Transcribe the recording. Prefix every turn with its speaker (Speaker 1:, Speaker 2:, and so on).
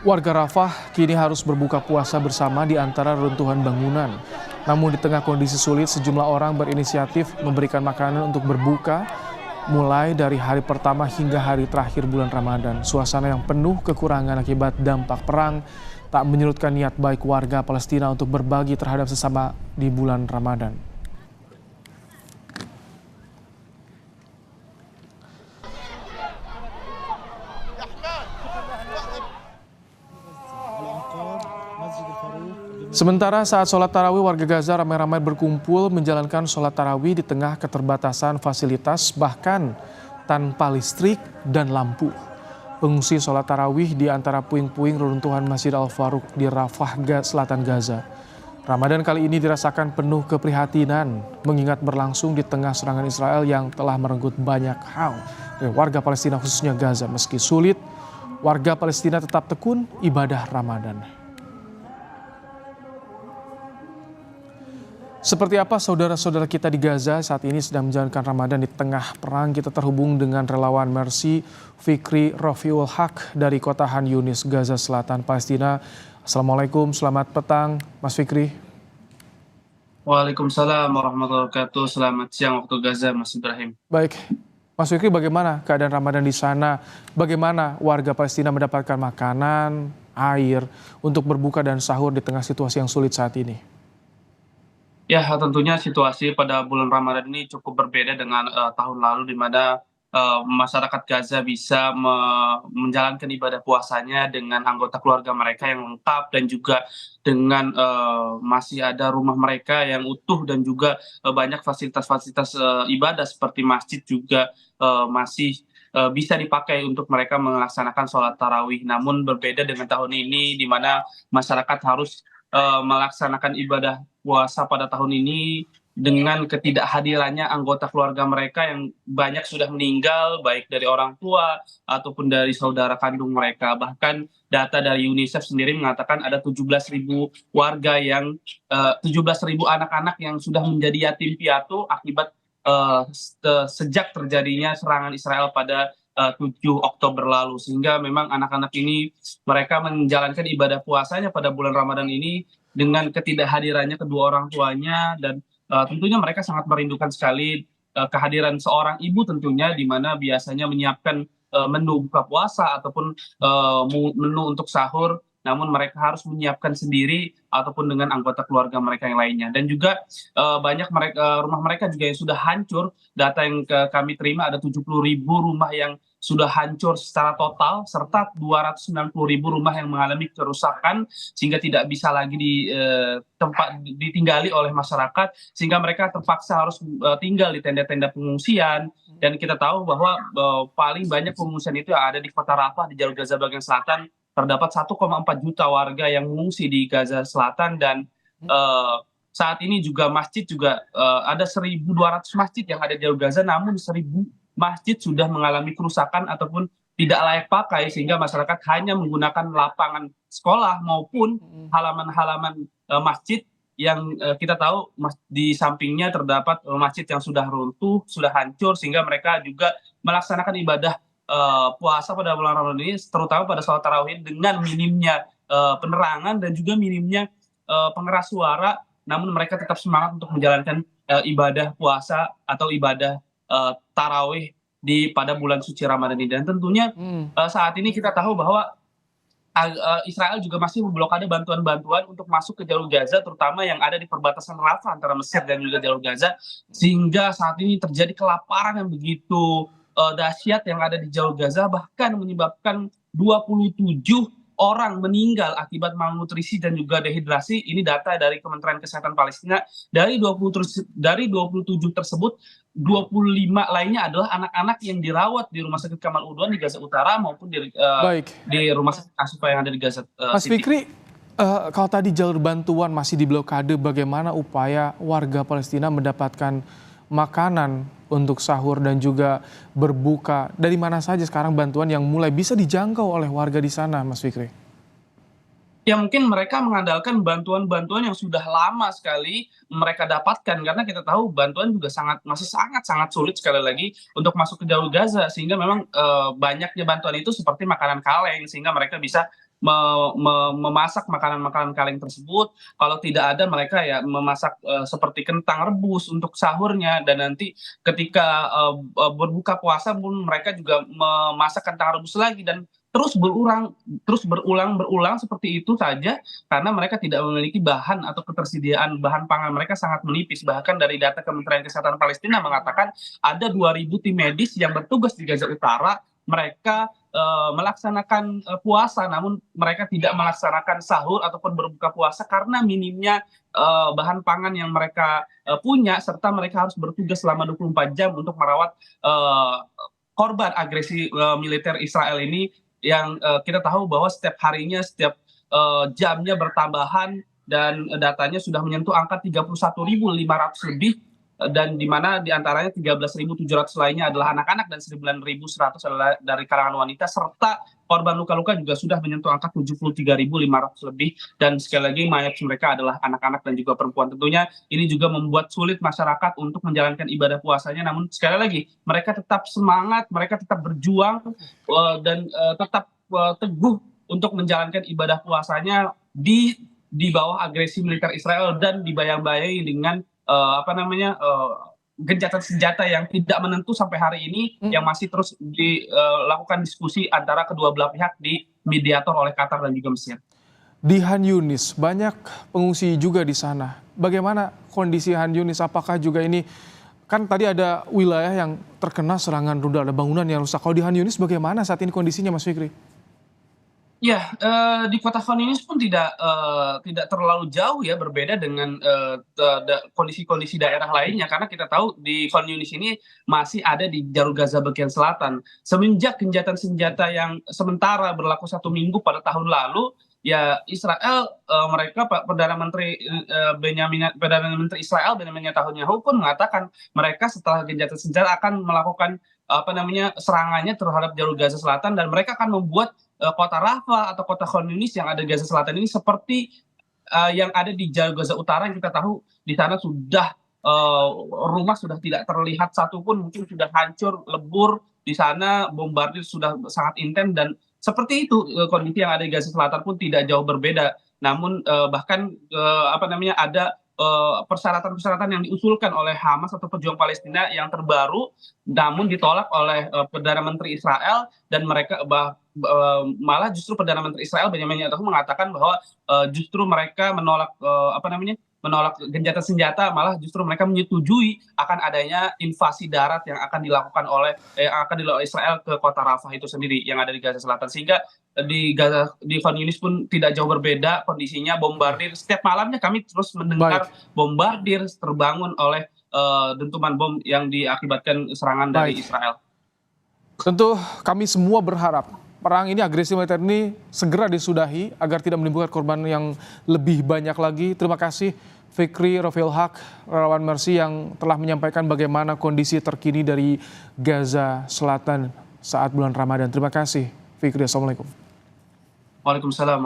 Speaker 1: Warga Rafah kini harus berbuka puasa bersama di antara reruntuhan bangunan. Namun di tengah kondisi sulit, sejumlah orang berinisiatif memberikan makanan untuk berbuka mulai dari hari pertama hingga hari terakhir bulan Ramadan. Suasana yang penuh kekurangan akibat dampak perang tak menyurutkan niat baik warga Palestina untuk berbagi terhadap sesama di bulan Ramadan. Sementara saat sholat tarawih, warga Gaza ramai-ramai berkumpul menjalankan sholat tarawih di tengah keterbatasan fasilitas bahkan tanpa listrik dan lampu. Pengungsi sholat tarawih di antara puing-puing reruntuhan Masjid Al-Faruq di Rafah, Selatan Gaza. Ramadan kali ini dirasakan penuh keprihatinan mengingat berlangsung di tengah serangan Israel yang telah merenggut banyak hal dari warga Palestina khususnya Gaza. Meski sulit, warga Palestina tetap tekun ibadah Ramadan. Seperti apa saudara-saudara kita di Gaza saat ini sedang menjalankan Ramadan di tengah perang? Kita terhubung dengan relawan Mercy Fikri Rafiul Haq dari kota Han Yunis, Gaza Selatan, Palestina. Assalamualaikum, selamat petang Mas Fikri.
Speaker 2: Waalaikumsalam warahmatullahi wabarakatuh. Selamat siang waktu Gaza, Mas Ibrahim.
Speaker 1: Baik, Mas Fikri, bagaimana keadaan Ramadan di sana? Bagaimana warga Palestina mendapatkan makanan, air untuk berbuka dan sahur di tengah situasi yang sulit saat ini?
Speaker 2: Ya, tentunya situasi pada bulan Ramadan ini cukup berbeda dengan tahun lalu di mana masyarakat Gaza bisa menjalankan ibadah puasanya dengan anggota keluarga mereka yang lengkap dan juga dengan masih ada rumah mereka yang utuh dan juga banyak fasilitas-fasilitas ibadah seperti masjid juga masih bisa dipakai untuk mereka melaksanakan sholat tarawih. Namun berbeda dengan tahun ini di mana masyarakat harus melaksanakan ibadah puasa pada tahun ini dengan ketidakhadirannya anggota keluarga mereka yang banyak sudah meninggal, baik dari orang tua ataupun dari saudara kandung mereka. Bahkan data dari UNICEF sendiri mengatakan ada 17.000 warga yang 17.000 anak-anak yang sudah menjadi yatim piatu akibat sejak terjadinya serangan Israel pada 7 Oktober lalu. Sehingga memang anak-anak ini mereka menjalankan ibadah puasanya pada bulan Ramadan ini dengan ketidakhadirannya kedua orang tuanya dan tentunya mereka sangat merindukan sekali kehadiran seorang ibu tentunya di mana biasanya menyiapkan menu buka puasa ataupun menu untuk sahur, namun mereka harus menyiapkan sendiri ataupun dengan anggota keluarga mereka yang lainnya. Dan juga banyak rumah mereka juga yang sudah hancur. Data yang kami terima ada 70.000 rumah yang sudah hancur secara total serta 290.000 rumah yang mengalami kerusakan sehingga tidak bisa lagi ditinggali oleh masyarakat sehingga mereka terpaksa harus tinggal di tenda-tenda pengungsian. Dan kita tahu bahwa paling banyak pengungsian itu yang ada di kota Rafah di jalur Gaza bagian selatan. Terdapat 1,4 juta warga yang mengungsi di Gaza Selatan dan saat ini juga masjid juga ada 1.200 masjid yang ada di jalur Gaza, namun 1.000 masjid sudah mengalami kerusakan ataupun tidak layak pakai sehingga masyarakat hanya menggunakan lapangan sekolah maupun halaman-halaman masjid yang kita tahu di sampingnya terdapat masjid yang sudah runtuh, sudah hancur sehingga mereka juga melaksanakan ibadah puasa pada bulan Ramadan ini terutama pada sholat tarawih dengan minimnya penerangan dan juga minimnya pengeras suara, namun mereka tetap semangat untuk menjalankan ibadah puasa atau ibadah tarawih pada bulan suci Ramadan ini. Dan tentunya saat ini kita tahu bahwa Israel juga masih memblokade bantuan-bantuan untuk masuk ke jalur Gaza, terutama yang ada di perbatasan Rafah antara Mesir dan juga jalur Gaza, sehingga saat ini terjadi kelaparan yang begitu dahsyat yang ada di jalur Gaza, bahkan menyebabkan 27 orang meninggal akibat malnutrisi dan juga dehidrasi. Ini data dari Kementerian Kesehatan Palestina. Dari 27 tersebut, 25 lainnya adalah anak-anak yang dirawat di Rumah Sakit Kamal Udwan di Gaza Utara maupun di Rumah Sakit Ashifa yang ada di Gaza
Speaker 1: Mas Fikri, kalau tadi jalur bantuan masih diblokade, bagaimana upaya warga Palestina mendapatkan makanan untuk sahur dan juga berbuka? Dari mana saja sekarang bantuan yang mulai bisa dijangkau oleh warga di sana, Mas Fikri?
Speaker 2: Ya mungkin mereka mengandalkan bantuan-bantuan yang sudah lama sekali mereka dapatkan karena kita tahu bantuan juga masih sangat sulit sekali lagi untuk masuk ke jalur Gaza sehingga memang banyaknya bantuan itu seperti makanan kaleng sehingga mereka bisa memasak makanan-makanan kaleng tersebut. Kalau tidak ada mereka ya memasak seperti kentang rebus untuk sahurnya, dan nanti ketika berbuka puasa pun mereka juga memasak kentang rebus lagi, dan terus berulang seperti itu saja, karena mereka tidak memiliki bahan atau ketersediaan bahan pangan mereka sangat menipis. Bahkan dari data Kementerian Kesehatan Palestina mengatakan ada 2.000 tim medis yang bertugas di Gaza Utara. Mereka melaksanakan puasa, namun mereka tidak melaksanakan sahur ataupun berbuka puasa karena minimnya bahan pangan yang mereka punya, serta mereka harus bertugas selama 24 jam untuk merawat korban agresi militer Israel ini, yang kita tahu bahwa setiap harinya, setiap jamnya bertambahan, dan datanya sudah menyentuh angka 31.500 lebih, dan di mana diantaranya 13.700 lainnya adalah anak-anak dan 9.100 adalah dari kalangan wanita, serta korban luka-luka juga sudah menyentuh angka 73.500 lebih, dan sekali lagi mayat mereka adalah anak-anak dan juga perempuan. Tentunya ini juga membuat sulit masyarakat untuk menjalankan ibadah puasanya, namun sekali lagi mereka tetap semangat, mereka tetap berjuang, dan tetap teguh untuk menjalankan ibadah puasanya di bawah agresi militer Israel, dan dibayang-bayangi dengan gencatan senjata yang tidak menentu sampai hari ini, yang masih terus dilakukan diskusi antara kedua belah pihak di mediator oleh Qatar dan juga Mesir.
Speaker 1: Di Han Yunis banyak pengungsi juga di sana. Bagaimana kondisi Han Yunis? Apakah juga ini, kan tadi ada wilayah yang terkena serangan rudal, ada bangunan yang rusak. Kalau di Han Yunis bagaimana saat ini kondisinya, Mas Fikri?
Speaker 2: Ya, di kota Khan Yunis pun tidak terlalu jauh ya berbeda dengan kondisi-kondisi daerah lainnya, karena kita tahu di Khan Yunis ini masih ada di jalur Gaza bagian selatan. Semenjak gencatan senjata yang sementara berlaku 1 minggu pada tahun lalu, ya Israel, mereka Perdana Menteri Israel Benjamin Netanyahu pun mengatakan mereka setelah gencatan senjata akan melakukan serangannya terhadap jalur Gaza Selatan, dan mereka akan membuat kota Rafah atau kota Khan Yunis yang ada di Gaza Selatan ini seperti yang ada di jalur Gaza Utara, yang kita tahu di sana sudah rumah sudah tidak terlihat satupun, mungkin sudah hancur lebur di sana, bombardir sudah sangat intens, dan seperti itu kondisi yang ada di Gaza Selatan pun tidak jauh berbeda. Namun bahkan ada persyaratan-persyaratan yang diusulkan oleh Hamas atau pejuang Palestina yang terbaru, namun ditolak oleh Perdana Menteri Israel, dan mereka malah justru Perdana Menteri Israel Benjamin Netanyahu mengatakan bahwa justru mereka menolak menolak gencatan senjata, malah justru mereka menyetujui akan adanya invasi darat yang akan dilakukan oleh Israel ke kota Rafah itu sendiri yang ada di Gaza Selatan. Sehingga di Khan Yunis pun tidak jauh berbeda kondisinya, bombardir setiap malamnya kami terus mendengar bombardir terbangun oleh dentuman bom yang diakibatkan serangan dari Israel.
Speaker 1: Tentu kami semua berharap perang ini, agresi militer ini segera disudahi agar tidak menimbulkan korban yang lebih banyak lagi. Terima kasih Fikri Rofiul Haq, relawan Mercy, yang telah menyampaikan bagaimana kondisi terkini dari Gaza Selatan saat bulan Ramadan. Terima kasih Fikri, Assalamualaikum.
Speaker 2: Waalaikumsalam.